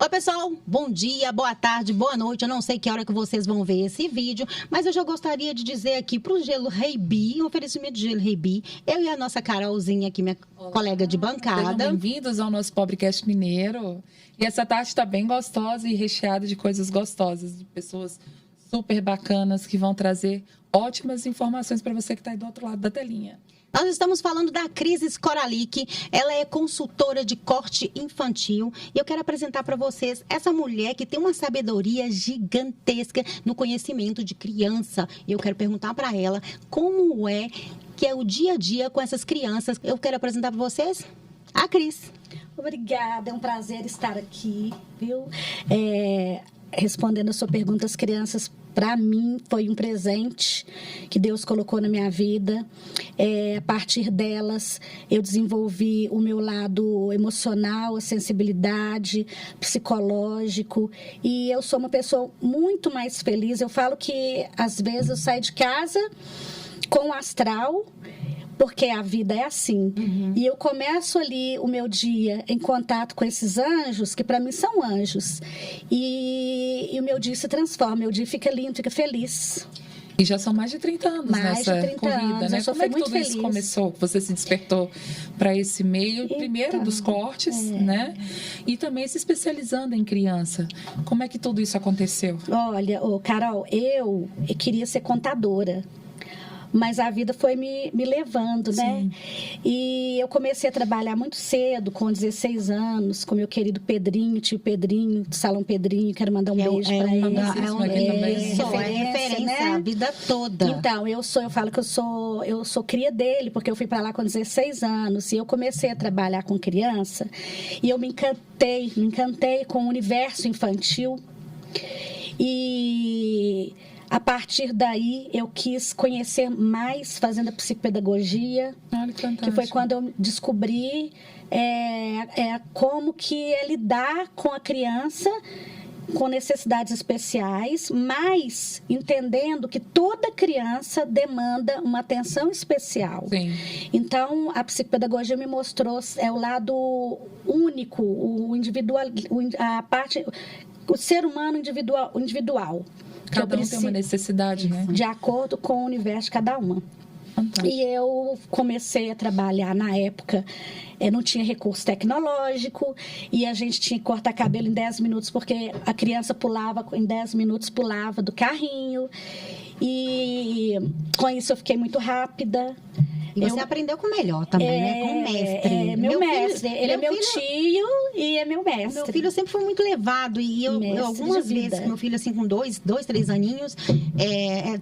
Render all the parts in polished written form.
Oi, pessoal, bom dia, boa tarde, boa noite. Eu não sei que hora que vocês vão ver esse vídeo, mas eu já gostaria de dizer aqui para o Gelo Reibi, um oferecimento de Gelo Reibi, eu e a nossa Carolzinha aqui, minha colega de bancada. Sejam bem-vindos ao nosso Pobrecast Mineiro. E essa tarde está bem gostosa e recheada de coisas gostosas, de pessoas super bacanas que vão trazer ótimas informações para você que está aí do outro lado da telinha. Nós estamos falando da Cris Koralik, ela é consultora de corte infantil e eu quero apresentar para vocês essa mulher que tem uma sabedoria gigantesca no conhecimento de criança. E eu quero perguntar para ela como é que é o dia a dia com essas crianças. Eu quero apresentar para vocês a Cris. Obrigada, é um prazer estar aqui, viu? Respondendo a sua pergunta, as crianças, para mim, foi um presente que Deus colocou na minha vida. A partir delas, eu desenvolvi o meu lado emocional, a sensibilidade, psicológico. E eu sou uma pessoa muito mais feliz. Eu falo que, às vezes, eu saio de casa com o astral, porque a vida é assim. E eu começo ali o meu dia em contato com esses anjos, que para mim são anjos. E o meu dia se transforma, meu dia fica lindo, fica feliz. E já são mais de 30 anos nessa corrida, anos, né? Como é que muito tudo feliz. Isso começou? Você se despertou para esse meio, Então, primeiro dos cortes, né? E também se especializando em criança. Como é que tudo isso aconteceu? Olha, Carol, eu queria ser contadora. Mas a vida foi me levando, né? E eu comecei a trabalhar muito cedo, com 16 anos, com meu querido Pedrinho, tio Pedrinho, do Salão Pedrinho. Quero mandar um beijo para ele. É referência, né? A vida toda. Então, eu falo que eu sou cria dele, porque eu fui para lá com 16 anos. E eu comecei a trabalhar com criança. E eu me encantei com o universo infantil. E a partir daí, eu quis conhecer mais fazendo a psicopedagogia, que foi quando eu descobri como que é lidar com a criança com necessidades especiais, mas entendendo que toda criança demanda uma atenção especial. Sim. Então, a psicopedagogia me mostrou o lado único, o individual, a parte, o ser humano individual. Cada um tem uma necessidade, né? De acordo com o universo de cada uma. Fantástico. E eu comecei a trabalhar na época, não tinha recurso tecnológico e a gente tinha que cortar cabelo em 10 minutos, porque a criança em 10 minutos pulava do carrinho. E com isso eu fiquei muito rápida. E você aprendeu com o melhor também, né? Com o mestre. Meu mestre. Ele é meu tio e é meu mestre. Meu filho sempre foi muito levado. E eu algumas vezes, meu filho assim com 2, 3 aninhos,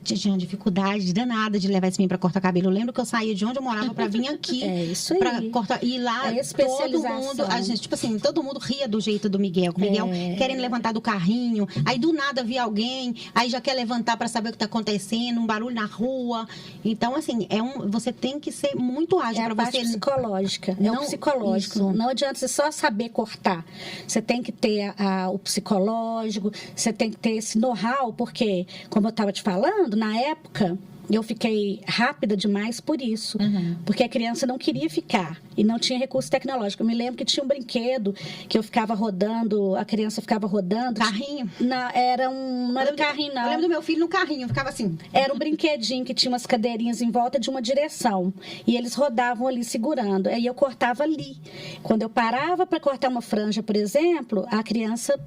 tinha dificuldade danada de levar esse menino para cortar cabelo. Eu lembro que eu saía de onde eu morava para vir aqui. Isso aí. Para cortar. E lá todo mundo, a gente, tipo assim, todo mundo ria do jeito do Miguel. O Miguel querendo levantar do carrinho. Aí do nada via alguém, aí já quer levantar para saber o que está acontecendo, um barulho na rua. Então, assim, você tem que ser muito ágil para você. É a parte psicológica. É o psicológico. Isso. Não adianta você só saber cortar. Você tem que ter o psicológico, você tem que ter esse know-how, porque, como eu estava te falando, na época eu fiquei rápida demais por isso. Porque a criança não queria ficar e não tinha recurso tecnológico. Eu me lembro que tinha um brinquedo que eu ficava rodando, a criança ficava rodando. Carrinho? Não era carrinho, não. Eu lembro do meu filho no carrinho, ficava assim. Era um brinquedinho que tinha umas cadeirinhas em volta de uma direção. E eles rodavam ali segurando. Aí eu cortava ali. Quando eu parava para cortar uma franja, por exemplo, a criança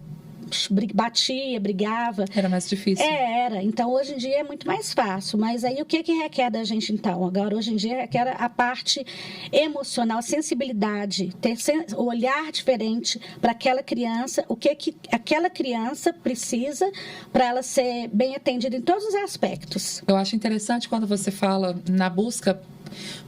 batia, brigava. Era mais difícil. Era. Então, hoje em dia é muito mais fácil. Mas aí, o que requer da gente, então? Agora, hoje em dia, requer a parte emocional, a sensibilidade, ter olhar diferente para aquela criança, o que aquela criança precisa para ela ser bem atendida em todos os aspectos. Eu acho interessante quando você fala na busca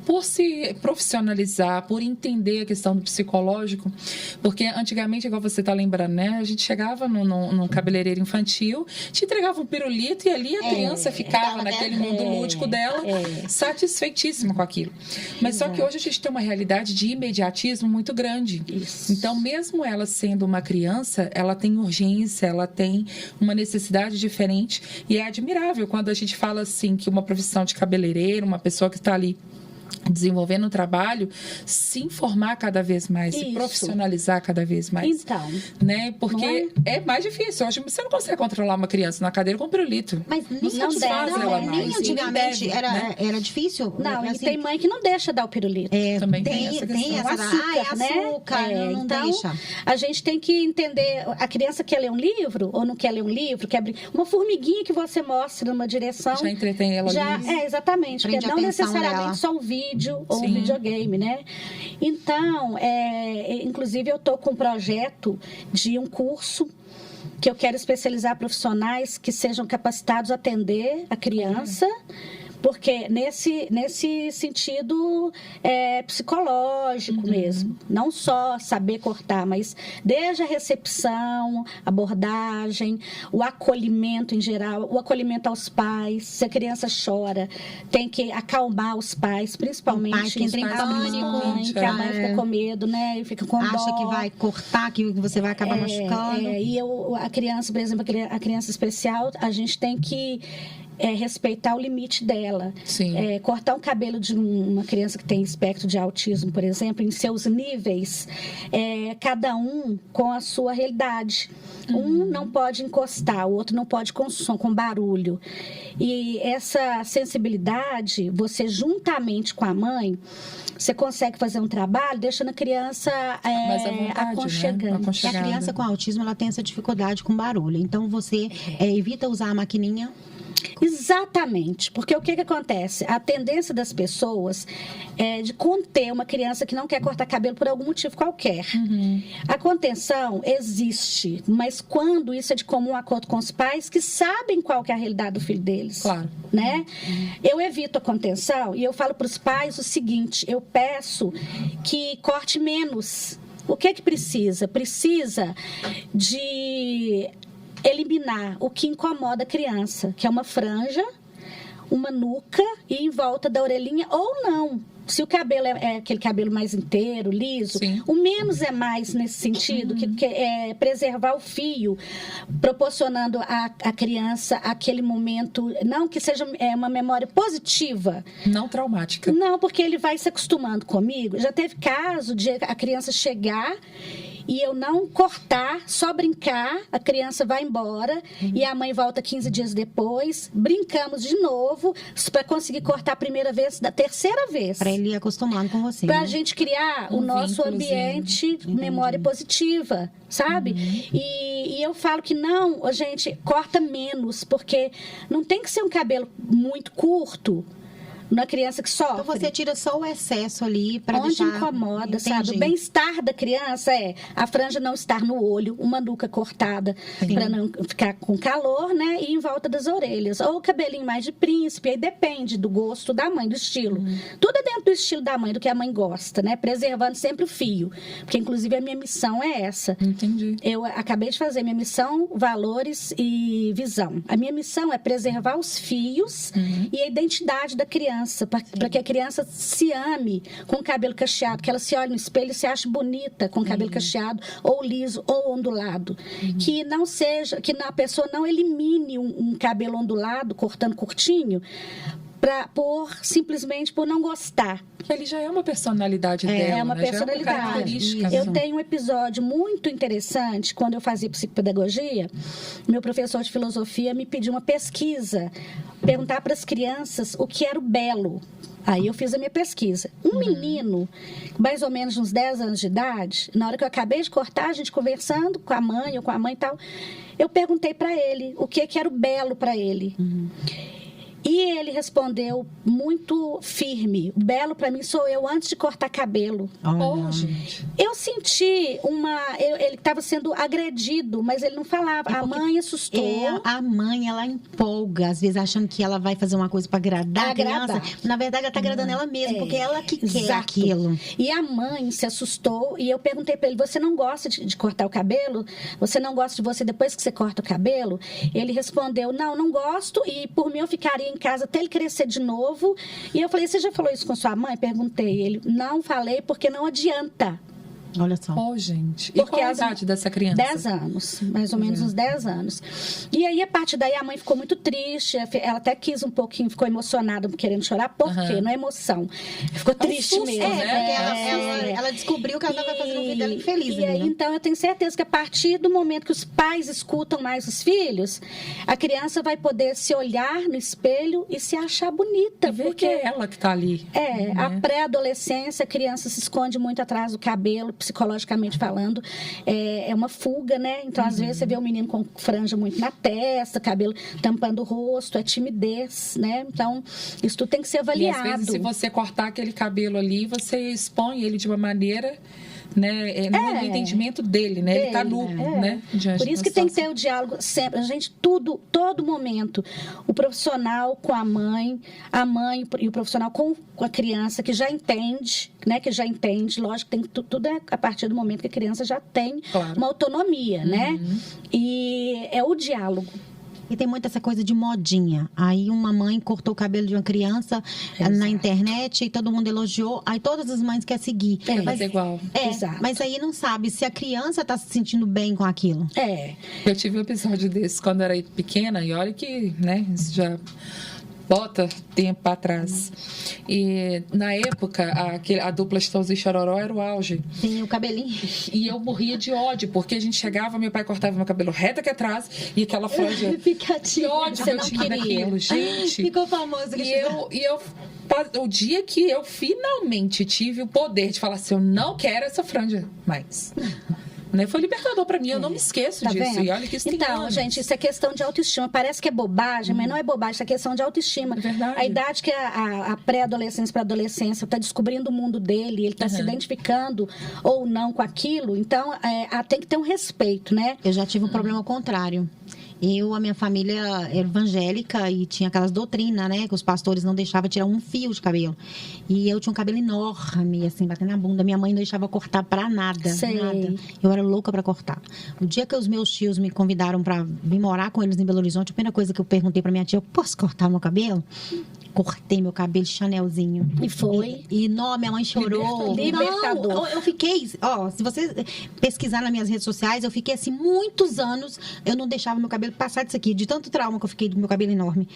por se profissionalizar, por entender a questão do psicológico, porque antigamente, igual você está lembrando, né? A gente chegava num cabeleireiro infantil, te entregava um pirulito e ali a criança ficava naquele mundo lúdico dela, satisfeitíssima com aquilo. Mas só que hoje a gente tem uma realidade de imediatismo muito grande. Isso. Então, mesmo ela sendo uma criança, ela tem urgência, ela tem uma necessidade diferente e é admirável quando a gente fala assim que uma profissão de cabeleireiro, uma pessoa que está ali desenvolvendo o trabalho, se informar cada vez mais, se profissionalizar cada vez mais. Então, né? Porque é mais difícil. Hoje você não consegue controlar uma criança na cadeira com pirulito. Mas não satisfaz ela mais. Nem antigamente deve, era difícil. Não, assim, e tem mãe que não deixa dar o pirulito. Também tem essa questão. Tem essa açúcar, né? açúcar, não então, deixa. A gente tem que entender, a criança quer ler um livro ou não quer ler um livro, quer abrir uma formiguinha que você mostra numa direção. Já entretém ela ali. Exatamente, Prende porque não necessariamente dela. só um vídeo ou um videogame, né? Então, inclusive eu estou com um projeto de um curso que eu quero especializar profissionais que sejam capacitados a atender a criança, porque nesse sentido psicológico mesmo, não só saber cortar, mas desde a recepção, abordagem, o acolhimento em geral, o acolhimento aos pais. Se a criança chora, tem que acalmar os pais, principalmente o pai que entra em pânico, que a mãe fica com medo, né, e fica com dó. Acha que vai cortar, que você vai acabar machucando. E a criança, por exemplo, a criança especial, a gente tem que respeitar o limite dela. Cortar o cabelo de uma criança que tem espectro de autismo, por exemplo, em seus níveis, cada um com a sua realidade. Um não pode encostar, o outro não pode com som, com barulho. E essa sensibilidade, você juntamente com a mãe, você consegue fazer um trabalho deixando a criança mais à vontade, aconchegante. Né? E a criança com autismo, ela tem essa dificuldade com barulho. Então, você evita usar a maquininha. Exatamente, porque o que acontece? A tendência das pessoas é de conter uma criança que não quer cortar cabelo por algum motivo qualquer. A contenção existe, mas quando isso é de comum acordo com os pais que sabem qual que é a realidade do filho deles. Claro. Né? Eu evito a contenção e eu falo para os pais o seguinte, eu peço que corte menos. O que precisa? Precisa de eliminar o que incomoda a criança, que é uma franja, uma nuca e em volta da orelhinha, ou não. Se o cabelo é aquele cabelo mais inteiro, liso, o menos é mais nesse sentido, que é preservar o fio, proporcionando à criança aquele momento, não que seja uma memória positiva. Não traumática. Não, porque ele vai se acostumando comigo. Já teve caso de a criança chegar e eu não cortar, só brincar, a criança vai embora e a mãe volta 15 dias depois, brincamos de novo para conseguir cortar a primeira vez, da terceira vez. Para ele ir acostumando com você. Para a gente criar o nosso ambiente de memória positiva, sabe? E eu falo que não, gente, corta menos, porque não tem que ser um cabelo muito curto, na criança que sofre. Então você tira só o excesso ali para deixar... Onde incomoda, sabe? O bem-estar da criança a franja não estar no olho, uma nuca cortada para não ficar com calor, né? E em volta das orelhas. Ou o cabelinho mais de príncipe, aí depende do gosto da mãe, do estilo. Tudo é dentro do estilo da mãe, do que a mãe gosta, né? Preservando sempre o fio. Porque, inclusive, a minha missão é essa. Entendi. Eu acabei de fazer minha missão, valores e visão. A minha missão é preservar os fios e a identidade da criança, para que a criança se ame com o cabelo cacheado, que ela se olhe no espelho e se ache bonita com o cabelo cacheado, ou liso, ou ondulado. Que não seja, que a pessoa não elimine um cabelo ondulado, cortando curtinho, simplesmente por não gostar. Porque ele já é uma personalidade dela. É uma personalidade. Eu tenho um episódio muito interessante, quando eu fazia psicopedagogia, meu professor de filosofia me pediu uma pesquisa, perguntar para as crianças o que era o belo. Aí eu fiz a minha pesquisa. Um menino, mais ou menos uns 10 anos de idade, na hora que eu acabei de cortar, a gente conversando com a mãe ou com a mãe e tal, eu perguntei para ele o que era o belo para ele. E ele respondeu muito firme: o belo para mim sou eu antes de cortar cabelo. Gente. Eu senti ele estava sendo agredido, mas ele não falava. A mãe assustou. A mãe, ela empolga, às vezes achando que ela vai fazer uma coisa para agradar a criança. Na verdade, ela está agradando ela mesma, porque ela que quer aquilo. E a mãe se assustou e eu perguntei para ele: você não gosta de cortar o cabelo? Você não gosta de você depois que você corta o cabelo? Ele respondeu: não gosto, e por mim eu ficaria em casa até ele crescer de novo. E eu falei: você já falou isso com sua mãe? Perguntei. Ele: não falei porque não adianta. Olha só. Gente. E qual a idade dessa criança? 10 anos, mais ou menos uns 10 anos. E aí, a partir daí, a mãe ficou muito triste, ela até quis um pouquinho, ficou emocionada, querendo chorar, por quê? Não é emoção. Ficou triste susto, mesmo. Porque ela descobriu que ela estava fazendo o filho dela infeliz. E aí, né? então, eu tenho certeza que a partir do momento que os pais escutam mais os filhos, a criança vai poder se olhar no espelho e se achar bonita. E ver porque que é ela que está ali. a pré-adolescência, a criança se esconde muito atrás do cabelo, psicologicamente falando, é uma fuga, né? Então, às vezes, você vê um menino com franja muito na testa, cabelo tampando o rosto, é timidez, né? Então, isso tudo tem que ser avaliado. E às vezes, se você cortar aquele cabelo ali, você expõe ele de uma maneira, né? No entendimento dele, né? Ele está nu, né? Por isso que tem que ter o diálogo sempre. A gente, todo momento, o profissional com a mãe e o profissional com a criança que já entende, né? Que já entende, lógico, tem tudo é a partir do momento que a criança já tem uma autonomia, né? E é o diálogo. E tem muito essa coisa de modinha. Aí uma mãe cortou o cabelo de uma criança na internet e todo mundo elogiou. Aí todas as mães querem seguir. Mas é igual. Exato. Mas aí não sabe se a criança está se sentindo bem com aquilo. Eu tive um episódio desse quando era pequena e olha que, né, isso já bota tempo atrás. E na época, a dupla Chitãozinho e Chororó era o auge. Sim, o cabelinho. E eu morria de ódio, porque a gente chegava, meu pai cortava meu cabelo reto aqui atrás e aquela franja. Que ódio que eu tinha daquilo, gente. Ficou famoso. O dia que eu finalmente tive o poder de falar assim, eu não quero essa franja mais. Né? Foi libertador pra mim, eu não me esqueço disso. Vendo? E olha que isso então, tem anos. gente, isso é questão de autoestima. Parece que é bobagem, mas não é bobagem, isso é questão de autoestima. É verdade. A idade que a pré-adolescência para a adolescência está descobrindo o mundo dele, ele está se identificando ou não com aquilo, então tem que ter um respeito, né? Eu já tive um problema ao contrário. A minha família era evangélica e tinha aquelas doutrinas, né? Que os pastores não deixavam tirar um fio de cabelo. E eu tinha um cabelo enorme, assim, batendo na bunda. Minha mãe não deixava cortar pra nada. Sei. Nada. Eu era louca pra cortar. O dia que os meus tios me convidaram pra vir morar com eles em Belo Horizonte, a primeira coisa que eu perguntei pra minha tia, eu posso cortar meu cabelo? Cortei meu cabelo Chanelzinho. E foi. Minha mãe chorou. Libertador. Não, eu fiquei, se você pesquisar nas minhas redes sociais, eu fiquei assim, muitos anos, eu não deixava meu cabelo passar disso aqui, de tanto trauma que eu fiquei do meu cabelo enorme.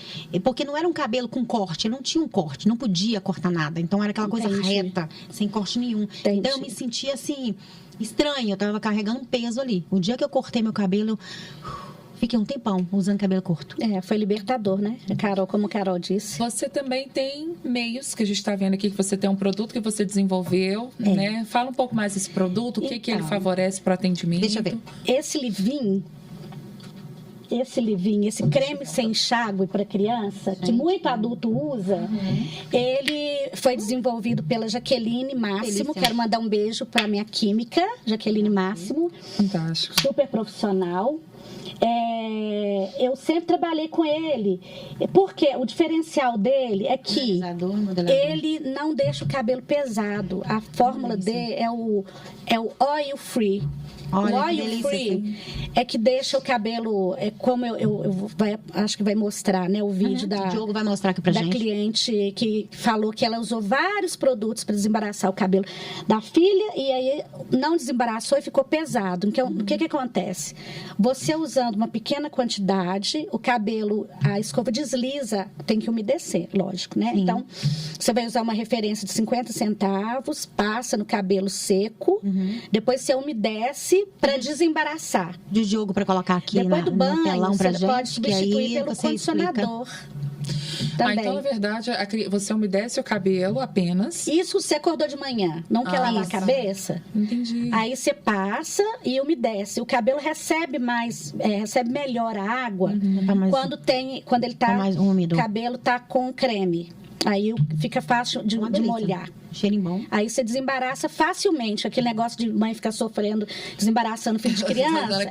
Porque não era um cabelo com corte, ele não tinha um corte, não podia cortar nada. Então era aquela coisa reta, sem corte nenhum. Entendi. Então eu me sentia assim, estranha, eu tava carregando um peso ali. O dia que eu cortei meu cabelo, eu fiquei um tempão usando cabelo curto. Foi libertador, né? Carol, como a Carol disse. Você também tem meios que a gente está vendo aqui, que você tem um produto que você desenvolveu, né? Fala um pouco mais desse produto, o que ele favorece para o atendimento. Deixa eu ver. Esse livinho, esse creme sem enxágue para criança, que muito adulto usa, ele foi desenvolvido pela Jaqueline Máximo. Quero mandar um beijo para minha química, Jaqueline Máximo. Fantástico. Super profissional. Eu sempre trabalhei com ele, porque o diferencial dele é que ele não deixa o cabelo pesado. A fórmula dele é o oil free. Olha, o oil free é que deixa o cabelo, como acho que vai mostrar, né, o vídeo O Diogo vai mostrar aqui pra gente. Cliente que falou que ela usou vários produtos para desembaraçar o cabelo da filha e aí não desembaraçou e ficou pesado. Então, o que acontece? Você usando uma pequena quantidade, o cabelo, a escova desliza, tem que umedecer, lógico, né? Sim. Então, você vai usar uma referência de 50 centavos, passa no cabelo seco, depois você umedece para desembaraçar. De Diogo para colocar aqui depois do banho, no telão pra você gente, pode substituir pelo você condicionador. Também. Então, na verdade, você umedece o cabelo apenas. Isso você acordou de manhã, não quer lavar a cabeça? Entendi. Aí você passa e umedece. O cabelo recebe melhor a água quando ele tá mais úmido. O cabelo tá com creme. Aí fica fácil de molhar. Cheirinho bom. Aí você desembaraça facilmente. Aquele negócio de mãe ficar sofrendo, desembaraçando filho de criança.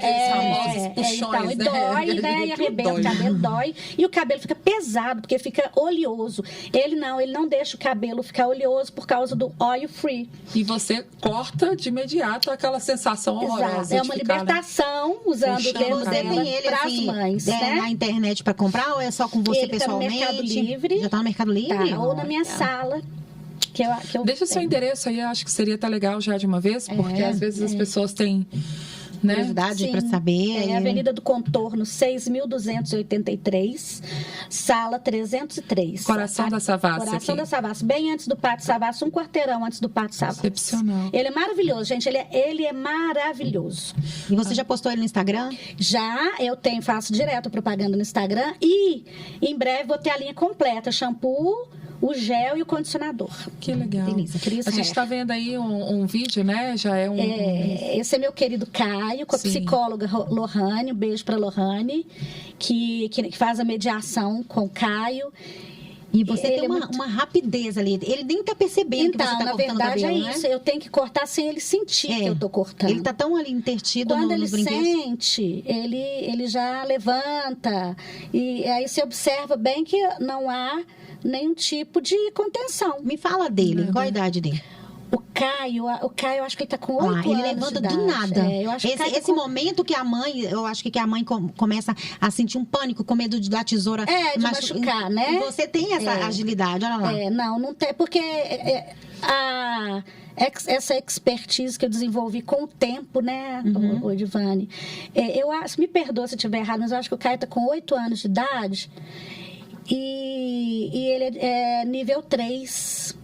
Puxões, e dói, né? E arrebenta o cabelo, dói. E o cabelo fica pesado, porque fica oleoso. Ele não deixa o cabelo ficar oleoso por causa do oil free. E você corta de imediato aquela sensação horrorosa. É uma libertação, usando o termo Você tem ele para as assim, mães, né? na internet para comprar ou é só com você ele pessoalmente? Tá no Mercado Livre. Já tá no Mercado Livre? Ou na minha sala. que eu Deixa o seu endereço aí, acho que seria até legal já de uma vez, porque às vezes as pessoas têm, né? Curiosidade para saber. É Avenida do Contorno, 6.283, sala 303. Coração da Savassi. Coração da Savassi, bem antes do Pátio Savassi, um quarteirão antes do Pátio Savassi. Excepcional. Ele é maravilhoso, gente, ele é maravilhoso. E você já postou ele no Instagram? Já, faço direto propaganda no Instagram e em breve vou ter a linha completa, shampoo, o gel e o condicionador. Que legal. Delícia, a gente está vendo aí um vídeo, né? Já é esse é meu querido Caio, com a psicóloga Lohane, um beijo para Lohane, que faz a mediação com o Caio. E você tem uma rapidez ali. Ele nem tá percebendo que você tá cortando o cabelo, na verdade é isso. Né? Eu tenho que cortar sem ele sentir que eu tô cortando. Ele tá tão ali intertido Quando nos brinquedos. Ele sente, ele já levanta. E aí você observa bem que não há nenhum tipo de contenção. Me fala dele. Qual a idade dele? O Caio, eu acho que ele tá com 8 anos ele levanta de idade. do nada. Eu acho que esse momento que a mãe, eu acho que a mãe começa a sentir um pânico com medo de dar tesoura. De machucar, né? Você tem essa agilidade, olha lá. Não tem, porque essa expertise que eu desenvolvi com o tempo, né, o Edivane? Me perdoa se eu estiver errado, mas eu acho que o Caio tá com 8 anos de idade e ele é nível 3.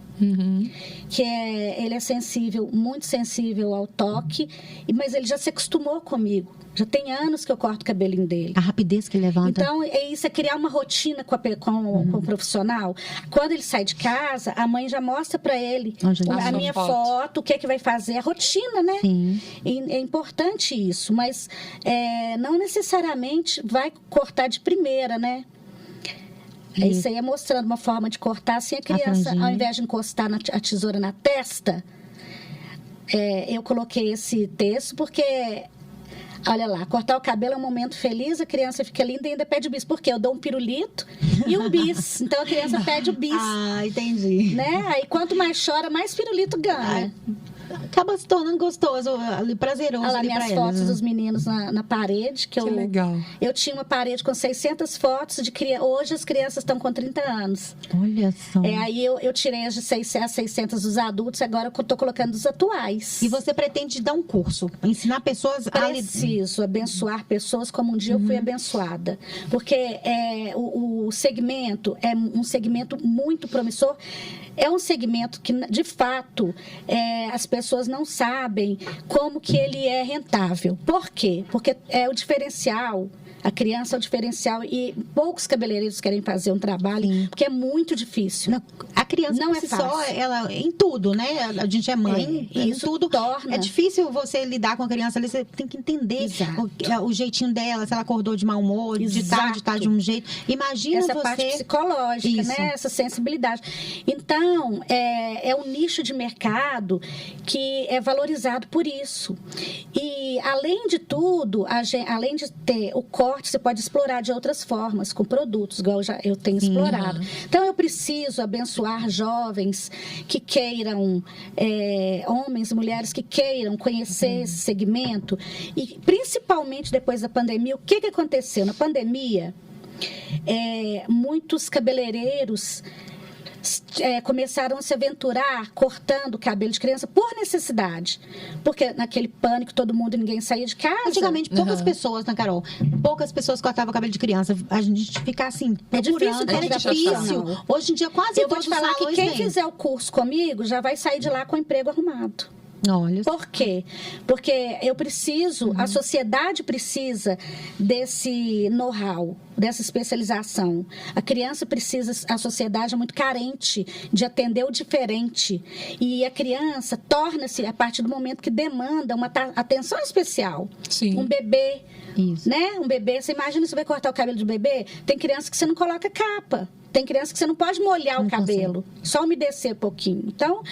Que ele é sensível, muito sensível ao toque, mas ele já se acostumou comigo. Já tem anos que eu corto o cabelinho dele. A rapidez que ele levanta. Então, isso é criar uma rotina com o profissional. Quando ele sai de casa, a mãe já mostra para ele a minha foto, o que é que vai fazer, a rotina, né? Sim. É importante isso, mas não necessariamente vai cortar de primeira, né? Isso aí é mostrando uma forma de cortar assim a criança, ao invés de encostar a tesoura na testa. Eu coloquei esse texto porque, olha lá, cortar o cabelo é um momento feliz, a criança fica linda e ainda pede o bis. Porque eu dou um pirulito e um bis. Então a criança pede o bis. Ah, entendi. Né? Aí quanto mais chora, mais pirulito ganha. Acaba se tornando gostoso, prazeroso. Olha lá minhas fotos dos meninos na parede. Que legal. Eu tinha uma parede com 600 fotos de crianças. Hoje as crianças estão com 30 anos. Olha só. Aí eu tirei as 600 dos adultos, agora eu estou colocando os atuais. E você pretende dar um curso? Ensinar pessoas Preciso abençoar pessoas como um dia eu fui abençoada. Porque o segmento é um segmento muito promissor. É um segmento que, de fato, as pessoas não sabem como que ele é rentável. Por quê? Porque é o diferencial. A criança é o diferencial e poucos cabeleireiros querem fazer um trabalho, porque é muito difícil. A criança não é fácil. Só, ela em tudo, né? A gente é mãe, isso tudo torna. É difícil você lidar com a criança ali, você tem que entender o jeitinho dela, se ela acordou de mau humor, de tarde, tá de um jeito. Imagina essa você... parte psicológica, né? Essa sensibilidade. Então, é um nicho de mercado que é valorizado por isso. E, além de tudo, além de ter o corte, você pode explorar de outras formas, com produtos, igual eu tenho explorado. Então, eu preciso abençoar jovens que queiram, homens e mulheres que queiram conhecer esse segmento. E, principalmente depois da pandemia, o que aconteceu? Na pandemia, muitos cabeleireiros começaram a se aventurar cortando o cabelo de criança por necessidade. Porque naquele pânico, todo mundo, ninguém saía de casa. Antigamente, poucas pessoas, né, Carol? Poucas pessoas cortavam o cabelo de criança. A gente fica assim, procurando. É difícil. Hoje em dia, quase eu vou te falar que quem fizer o curso comigo já vai sair de lá com o emprego arrumado. Olha. Por quê? Porque eu preciso, a sociedade precisa desse know-how, dessa especialização. A criança precisa, a sociedade é muito carente de atender o diferente. E a criança torna-se, a partir do momento que demanda uma atenção especial. Sim. Um bebê, isso. Né? Um bebê, você imagina, você vai cortar o cabelo de bebê, tem criança que você não coloca capa. Tem criança que você não pode molhar o cabelo, só umedecer um pouquinho. Então,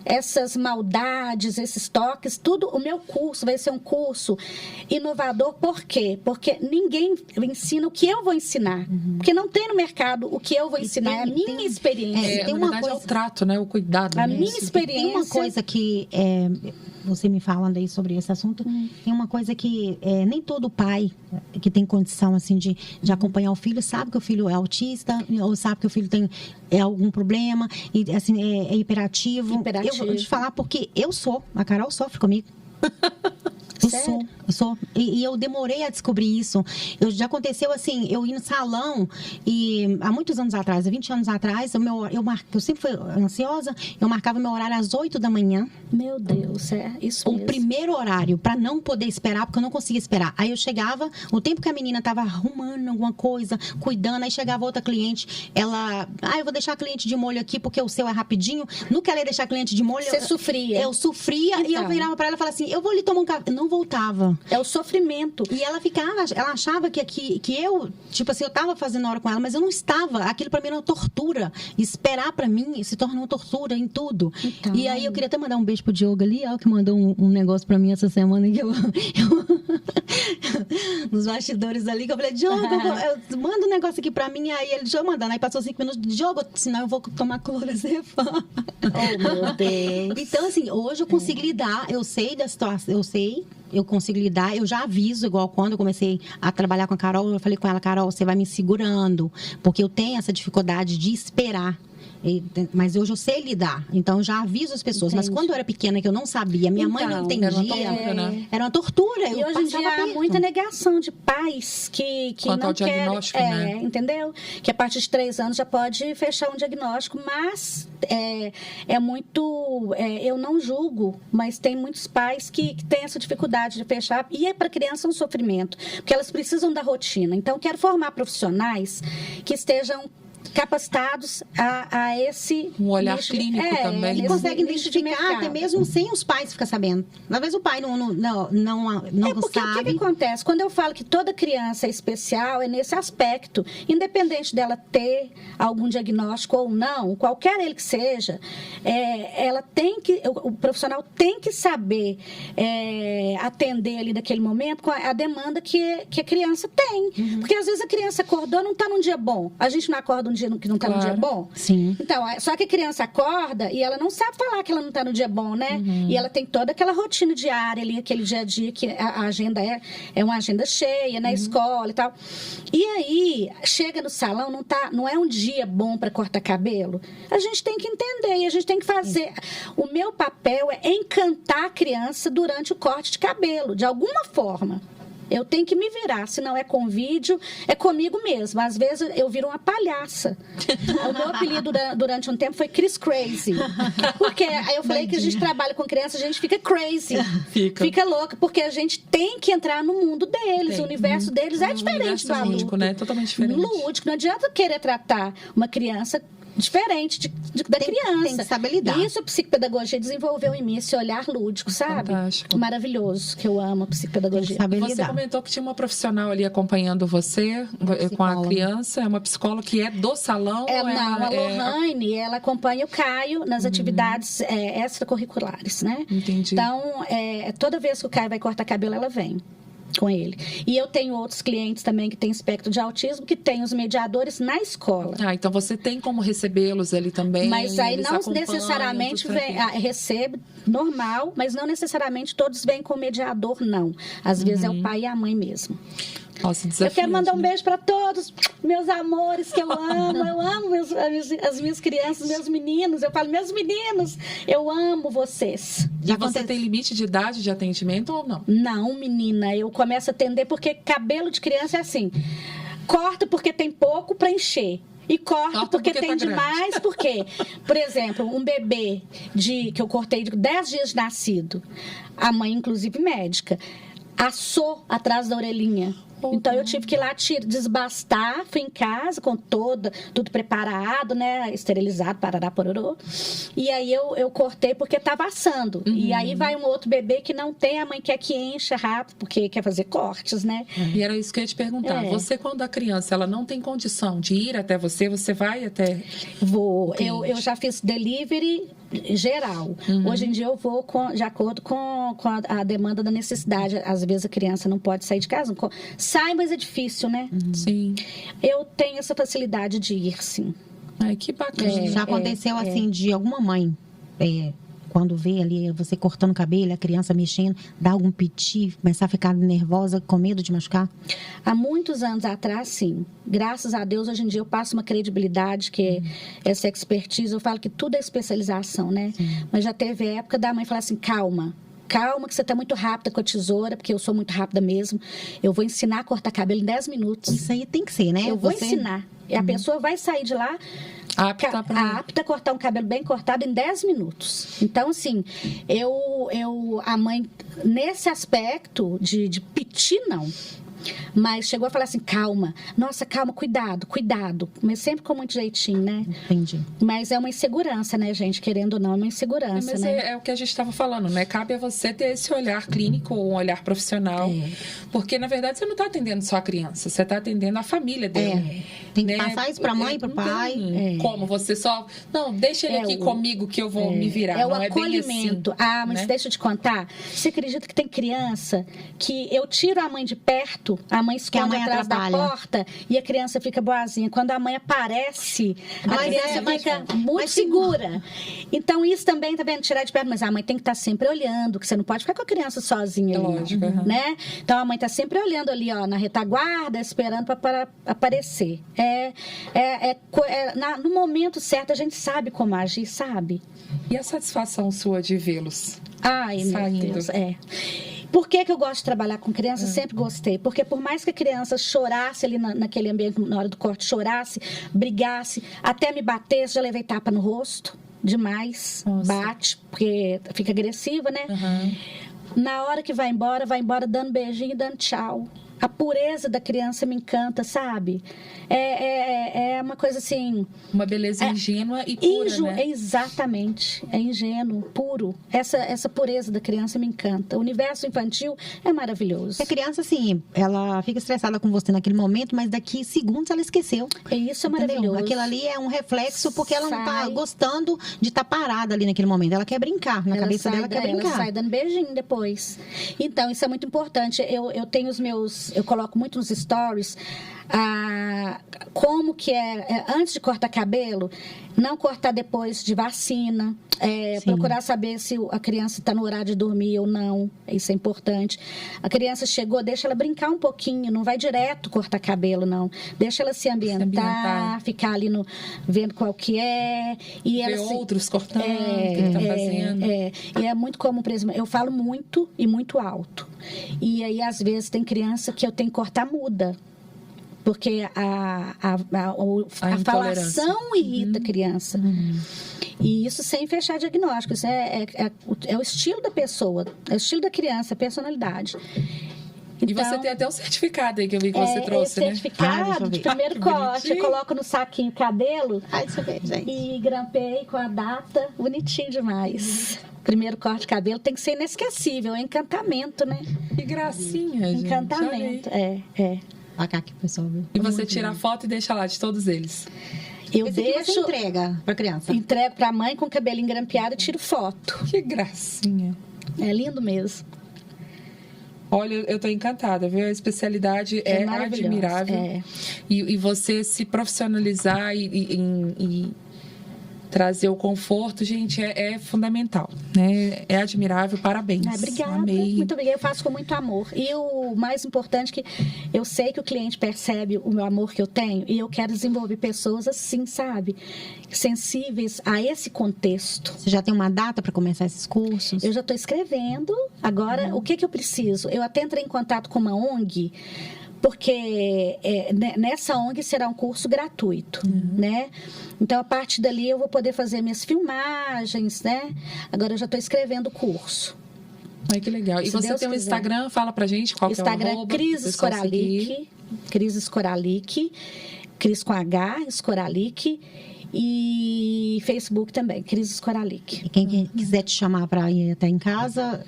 essas maldades, esses toques, tudo, o meu curso vai ser um curso inovador. Por quê? Porque ninguém ensina o que eu vou ensinar. Porque não tem no mercado o que eu vou ensinar, é a minha experiência. Tem uma coisa... é o trato, né? O cuidado. A minha experiência. Tem uma coisa que você me falando aí sobre esse assunto, tem uma coisa que nem todo pai que tem condição assim de acompanhar o filho sabe que o filho é autista ou sabe que o filho tem algum problema e assim é hiperativo. Eu vou te falar porque a Carol sofre comigo. Eu sou. E eu demorei a descobrir isso. Já aconteceu assim, eu ia no salão e há muitos anos atrás, há 20 anos atrás, eu sempre fui ansiosa, eu marcava meu horário às 8 da manhã. Meu Deus, isso mesmo. O primeiro horário, para não poder esperar, porque eu não conseguia esperar. Aí eu chegava, o tempo que a menina estava arrumando alguma coisa, cuidando, aí chegava outra cliente, ela... eu vou deixar a cliente de molho aqui porque o seu é rapidinho. No que ela ia deixar a cliente de molho... Você sofria. Eu sofria então. E eu virava para ela e falava assim, eu vou ali tomar um café. Não voltava. É o sofrimento. E ela achava que eu, tipo assim, eu tava fazendo hora com ela, mas eu não estava. Aquilo para mim era uma tortura. Esperar para mim se torna uma tortura em tudo. Então... E aí eu queria até mandar um beijo pro Diogo ali, que mandou um negócio para mim essa semana que eu nos bastidores ali, que eu falei, Diogo, manda um negócio aqui para mim. Aí ele, deixa eu mandando. Aí passou 5 minutos, Diogo, senão eu vou tomar clorazepam. Oh, meu Deus. Então, assim, hoje eu consigo lidar, eu sei da situação, eu consigo lidar, eu já aviso, igual quando eu comecei a trabalhar com a Carol, eu falei com ela, Carol, você vai me segurando, porque eu tenho essa dificuldade de esperar. Mas hoje eu sei lidar, então eu já aviso as pessoas. Entendi. Mas quando eu era pequena, que eu não sabia, minha mãe não entendia, era uma tortura. E hoje em dia há muita negação de pais que quanto não ao diagnóstico, querem, entendeu? Que a partir de 3 anos já pode fechar um diagnóstico, mas é muito... eu não julgo, mas tem muitos pais que têm essa dificuldade de fechar, e para a criança é um sofrimento, porque elas precisam da rotina. Então, eu quero formar profissionais que estejam capacitados a esse... Um olhar clínico também. E conseguem identificar até mesmo sem os pais ficar sabendo. Às vezes o pai não porque sabe. O que acontece? Quando eu falo que toda criança é especial, é nesse aspecto. Independente dela ter algum diagnóstico ou não, qualquer ele que seja, o profissional tem que saber atender ali naquele momento com a demanda que a criança tem. Uhum. Porque às vezes a criança acordou, não está num dia bom. A gente não acorda um dia que não está no dia bom? Sim. Então, só que a criança acorda e ela não sabe falar que ela não está no dia bom, né? Uhum. E ela tem toda aquela rotina diária ali, aquele dia a dia, que a agenda é uma agenda cheia, na escola e tal. E aí, chega no salão, não é um dia bom para cortar cabelo. A gente tem que entender e a gente tem que fazer. O meu papel é encantar a criança durante o corte de cabelo, de alguma forma. Eu tenho que me virar, se não é com vídeo, é comigo mesmo. Às vezes eu viro uma palhaça. O meu apelido durante um tempo foi Chris Crazy. Porque aí eu falei que a gente trabalha com criança, a gente fica crazy. Fica louca, porque a gente tem que entrar no mundo deles. O universo deles é diferente do adulto. Lúdico, né? Totalmente diferente. Lúdico. Não adianta querer tratar uma criança diferente da criança. Tem que saber lidar. Isso a psicopedagogia desenvolveu em mim, esse olhar lúdico, sabe? Fantástico. Sabe? Que eu amo a psicopedagogia. Você comentou que tinha uma profissional ali acompanhando você com a criança, é uma psicóloga que é do salão? A Lohane, ela acompanha o Caio nas atividades extracurriculares, né? Entendi. Então, toda vez que o Caio vai cortar cabelo, ela vem com ele. E eu tenho outros clientes também que têm espectro de autismo, que têm os mediadores na escola. Então você tem como recebê-los ali também? Mas aí não necessariamente recebe normal, mas não necessariamente todos vêm com mediador, não. Às vezes é o pai e a mãe mesmo. Nossa, desafio, eu quero mandar um beijo para todos meus amores que eu amo. Eu amo as minhas crianças, meus meninos. Eu falo, meus meninos, eu amo vocês. E você tem limite de idade de atendimento ou não? Não, menina. Eu começo a atender porque cabelo de criança é assim. Corta porque tem pouco para encher. E corta porque tem demais. Por quê? Por exemplo, um bebê que eu cortei de 10 dias de nascido. A mãe, inclusive médica, assou atrás da orelhinha. Então, eu tive que ir lá desbastar, fui em casa com tudo preparado, né? Esterilizado, parará, pororô. E aí, eu cortei porque estava assando. E aí, vai um outro bebê que não tem, a mãe quer que encha rápido, porque quer fazer cortes, né? E era isso que eu ia te perguntar. Você, quando a criança, ela não tem condição de ir até você vai até... Vou. Eu já fiz delivery geral. Hoje em dia, eu vou de acordo com a demanda da necessidade. Às vezes, a criança não pode sair de casa. Sai, mas é difícil, né? Sim. Eu tenho essa facilidade de ir, sim. Ai, que bacana. Já aconteceu assim de alguma mãe quando vê ali você cortando o cabelo, a criança mexendo, dá algum piti, começar a ficar nervosa, com medo de machucar? Há muitos anos atrás, sim. Graças a Deus, hoje em dia eu passo uma credibilidade, que essa expertise, eu falo que tudo é especialização, né? Mas já teve época da mãe falar assim, calma, que você está muito rápida com a tesoura, porque eu sou muito rápida mesmo. Eu vou ensinar a cortar cabelo em 10 minutos. Isso aí tem que ser, né? Eu vou ensinar. E a pessoa vai sair de lá apta a cortar um cabelo bem cortado em 10 minutos. Então, assim, a mãe, nesse aspecto de piti, não. Mas chegou a falar assim, calma. Nossa, calma, cuidado. Mas sempre com muito jeitinho, né? Entendi. Mas é uma insegurança, né, gente? Querendo ou não, é uma insegurança, mas né? É o que a gente estava falando, né? Cabe a você ter esse olhar clínico, um olhar profissional. Porque, na verdade, você não está atendendo só a criança, você está atendendo a família dela. Tem que passar isso para a mãe e para o pai. Como você só... Não, deixa ele aqui comigo que eu vou me virar. É o não acolhimento. É bem assim, Mas né? deixa eu te contar. Você acredita que tem criança que eu tiro a mãe de perto, a mãe esconde atrás da porta e a criança fica boazinha. Quando a mãe aparece, a criança fica muito segura. Então, isso também, tá vendo? Tirar de perto. Mas a mãe tem que estar sempre olhando, que você não pode ficar com a criança sozinha ali, lógico, né? Então, a mãe tá sempre olhando ali, ó, na retaguarda, esperando para aparecer. No momento certo, a gente sabe como agir, sabe? E a satisfação sua de vê-los Ai, saindo? Meu Deus, Por que eu gosto de trabalhar com criança? Sempre gostei. Porque por mais que a criança chorasse ali naquele ambiente, na hora do corte, chorasse, brigasse, até me batesse, já levei tapa no rosto, demais. Nossa. Bate, porque fica agressiva, né? Na hora que vai embora dando beijinho e dando tchau. A pureza da criança me encanta, sabe? É uma coisa assim... Uma beleza ingênua e pura, né? Exatamente. É ingênuo, puro. Essa pureza da criança me encanta. O universo infantil é maravilhoso. A criança, assim, ela fica estressada com você naquele momento, mas daqui segundos ela esqueceu. Isso é Entendeu? maravilhoso. Aquilo ali é um reflexo porque ela não tá gostando de estar parada ali naquele momento. Ela quer brincar. Na cabeça dela quer brincar. Ela sai dando beijinho depois. Então, isso é muito importante. Eu tenho os meus... Eu coloco muito nos stories como que antes de cortar cabelo, não cortar depois de vacina, procurar saber se a criança está no horário de dormir ou não, isso é importante. A criança chegou, deixa ela brincar um pouquinho, não vai direto cortar cabelo, não. Deixa ela se ambientar. Ficar ali vendo qual que é. E ver outros cortando, o que estão fazendo. E é muito comum, por exemplo, eu falo muito e muito alto. E aí, às vezes, tem criança que eu tenho que cortar muda. Porque a falação irrita a criança. E isso sem fechar diagnóstico. Isso é o estilo da pessoa, é o estilo da criança, a personalidade. Então, e você tem até um certificado aí que eu vi que você trouxe, né? Certificado de primeiro corte. Eu coloco no saquinho cabelo. Deixa eu ver, gente. E grampei com a data. Bonitinho demais. Primeiro corte de cabelo tem que ser inesquecível. É encantamento, né? Que gracinha, gente. Encantamento. Aqui, pessoal. E você tira a foto e deixa lá de todos eles? Eu deixo. Você entrega pra criança? Entrego pra mãe com o cabelinho grampeado e tiro foto. Que gracinha. É lindo mesmo. Olha, eu tô encantada, viu? A especialidade é admirável. E você se profissionalizar e trazer o conforto, gente, é fundamental, né? É admirável, parabéns. Obrigada, amei. Muito obrigada. Eu faço com muito amor. E o mais importante é que eu sei que o cliente percebe o meu amor que eu tenho e eu quero desenvolver pessoas assim, sabe? Sensíveis a esse contexto. Você já tem uma data para começar esses cursos? Eu já estou escrevendo. Agora, o que eu preciso? Eu até entrei em contato com uma ONG, porque nessa ONG será um curso gratuito, né? Então, a partir dali, eu vou poder fazer minhas filmagens, né? Agora, eu já estou escrevendo o curso. Ai, que legal. E você tem um Instagram? Fala pra gente qual que é o arroba. Instagram, Cris Skoralik. Cris Skoralik. Cris com H, Skoralik. E Facebook também, Cris Skoralik. E quem quiser te chamar para ir até em casa,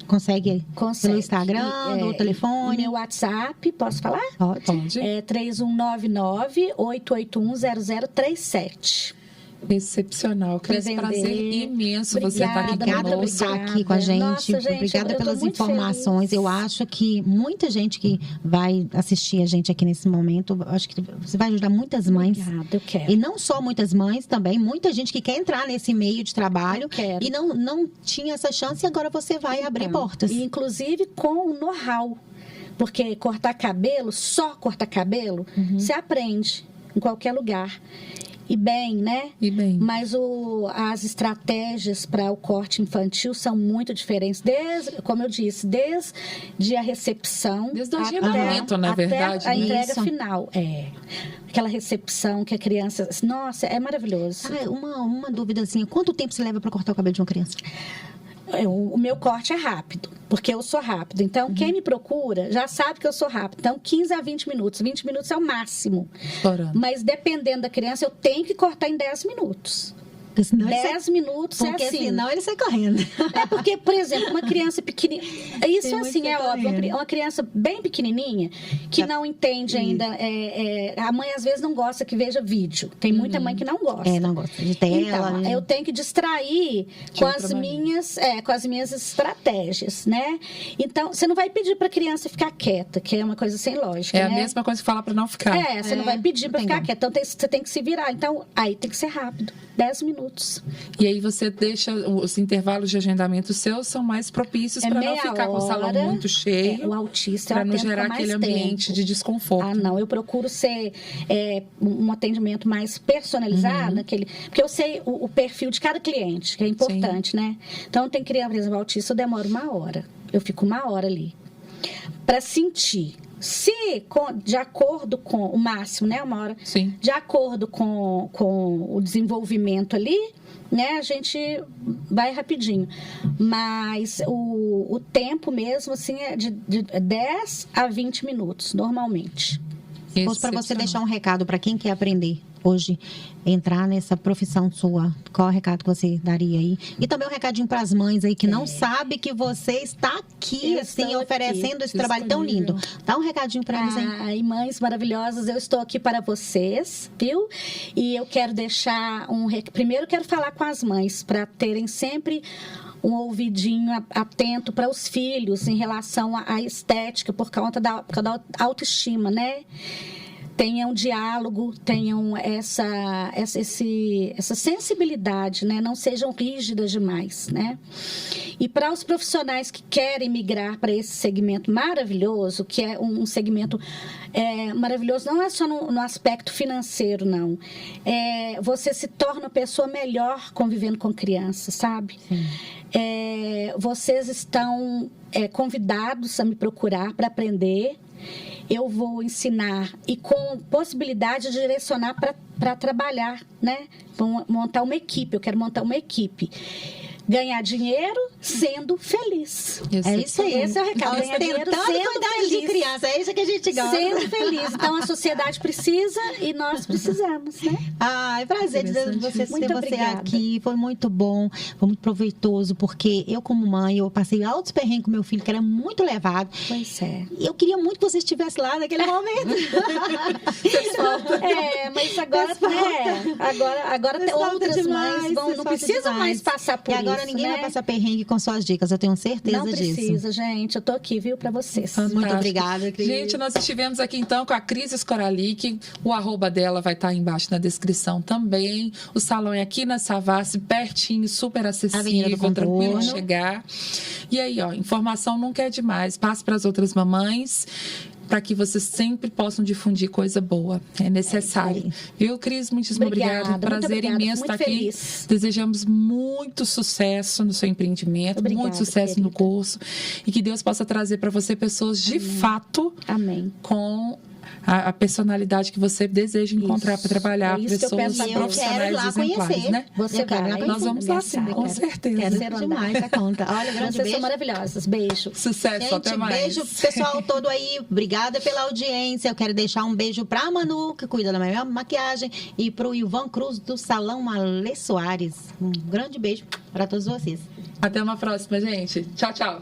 consegue pelo Instagram, ou telefone? Meu WhatsApp, posso falar? Pode. É 3199-881-0037. Excepcional. Cris, prazer imenso você estar aqui Obrigada por conosco. estar aqui com a gente. Nossa, gente, Obrigada eu tô pelas muito informações. feliz. Eu acho que muita gente que vai assistir a gente aqui nesse momento, acho que você vai ajudar muitas mães. Obrigada, eu quero. E não só muitas mães também, muita gente que quer entrar nesse meio de trabalho Eu quero. e não tinha essa chance e agora você vai abrir portas. E, inclusive com o know-how. Porque cortar cabelo, só cortar cabelo, você aprende em qualquer lugar. E bem, né? E bem. Mas as estratégias para o corte infantil são muito diferentes. Como eu disse, desde a recepção... Desde o agendamento, na verdade. Até a entrega Isso. final. Aquela recepção que a criança... Nossa, é maravilhoso. Uma dúvida assim, quanto tempo você leva para cortar o cabelo de uma criança? O meu corte é rápido, porque eu sou rápido. Então, quem me procura já sabe que eu sou rápido. Então, 15 a 20 minutos. 20 minutos é o máximo. Estourando. Mas, dependendo da criança, eu tenho que cortar em 10 minutos. Porque senão 10 minutos é porque assim. senão ele sai correndo. É porque, por exemplo, uma criança pequenininha... Isso, Tem assim, muito é óbvio. correndo. Uma criança bem pequenininha, que não entende ainda... a mãe, às vezes, não gosta que veja vídeo. Tem muita mãe que não gosta. Não gosta de tela. Então, né? eu tenho que distrair De com outra com as minhas estratégias, né? Então, você não vai pedir para a criança ficar quieta, que é uma coisa sem lógica, É a né? mesma coisa que falar para não ficar. Você não vai pedir para tem ficar como. quieta. Então, você tem que se virar. Então, aí tem que ser rápido. 10 minutos. E aí você deixa os intervalos de agendamento seus são mais propícios para não meia ficar com o salão hora. muito cheio, O autista para é o não tempo gerar com mais aquele ambiente tempo. de desconforto. Ah, não. Eu procuro ser um atendimento mais personalizado, porque eu sei o perfil de cada cliente, que é importante, né? Então, tem criança, por exemplo, autista, eu demoro 1 hora. Eu fico 1 hora ali. Para sentir. Se, de acordo com o máximo, né? 1 hora. Sim. De acordo com o desenvolvimento ali, né? A gente vai rapidinho. Mas o tempo mesmo, assim, é de 10 a 20 minutos, normalmente. Para você deixar um recado para quem quer aprender hoje, entrar nessa profissão sua, qual é o recado que você daria aí? E também um recadinho para as mães aí que não sabem que você está aqui, Eu assim, estou oferecendo aqui, esse trabalho tão lindo. Dá um recadinho para eles aí. Ai, mães maravilhosas, eu estou aqui para vocês, viu? E eu quero deixar primeiro quero falar com as mães para terem sempre um ouvidinho atento para os filhos em relação à estética por conta da autoestima, né? Tenham diálogo, tenham essa sensibilidade, né? Não sejam rígidas demais, né? E para os profissionais que querem migrar para esse segmento maravilhoso, que é um segmento maravilhoso, não é só no aspecto financeiro, não. Você se torna uma pessoa melhor convivendo com crianças, sabe? Vocês estão convidados a me procurar para aprender. Eu vou ensinar e com possibilidade de direcionar para trabalhar, né? Vou montar uma equipe, eu quero montar uma equipe. Ganhar dinheiro sendo feliz. É isso aí. Esse é o recado. Ganhar dinheiro Tentando sendo cuidar feliz. de criança, é isso que a gente gosta. Sendo feliz. Então, a sociedade precisa e nós precisamos, né? É prazer de você Muito ter você obrigada. aqui. Foi muito bom, foi muito proveitoso, porque eu, como mãe, eu passei altos perrengues com meu filho, que era muito levado. Pois é. E eu queria muito que você estivesse lá naquele momento. Mas agora, agora Fez falta outras demais, mães fez não falta precisam demais. mais passar por E agora isso, ninguém né? vai passar perrengue com suas dicas, eu tenho certeza Não disso. precisa, gente. Eu tô aqui, viu, para vocês. Fantástico. Muito obrigada, Cris. Gente, nós estivemos aqui então com a Cris Skoralik. O arroba dela vai estar aí embaixo na descrição também. O salão é aqui na Savassi, pertinho, super Avenida do acessível, Contorno. tranquilo de chegar. E aí, informação nunca é demais. Passe para as outras mamães, para que vocês sempre possam difundir coisa boa. É necessário. Viu, Cris? Muitíssimo obrigada. Prazer obrigada. imenso Muito estar aqui. feliz. Desejamos muito sucesso no seu empreendimento, Obrigada, muito sucesso no querida. curso. E que Deus possa trazer para você pessoas de fato Amém. com a personalidade que você deseja encontrar para trabalhar, É isso que eu pessoas peço a Deus. profissionais Eu quero ir lá exemplares, conhecer. né? Você Eu quero ir lá vai. Nós vamos lá sim, com Quero. certeza. Quero Quero ser demais a conta. Olha, grande Vocês beijo. são maravilhosas. Beijo. Sucesso, Gente, até mais. beijo pro pessoal todo aí. Obrigada pela audiência. Eu quero deixar um beijo pra Manu, que cuida da minha maquiagem, e pro Ivan Cruz do Salão Alê Soares. Um grande beijo para todos vocês. Até uma próxima, gente. Tchau, tchau.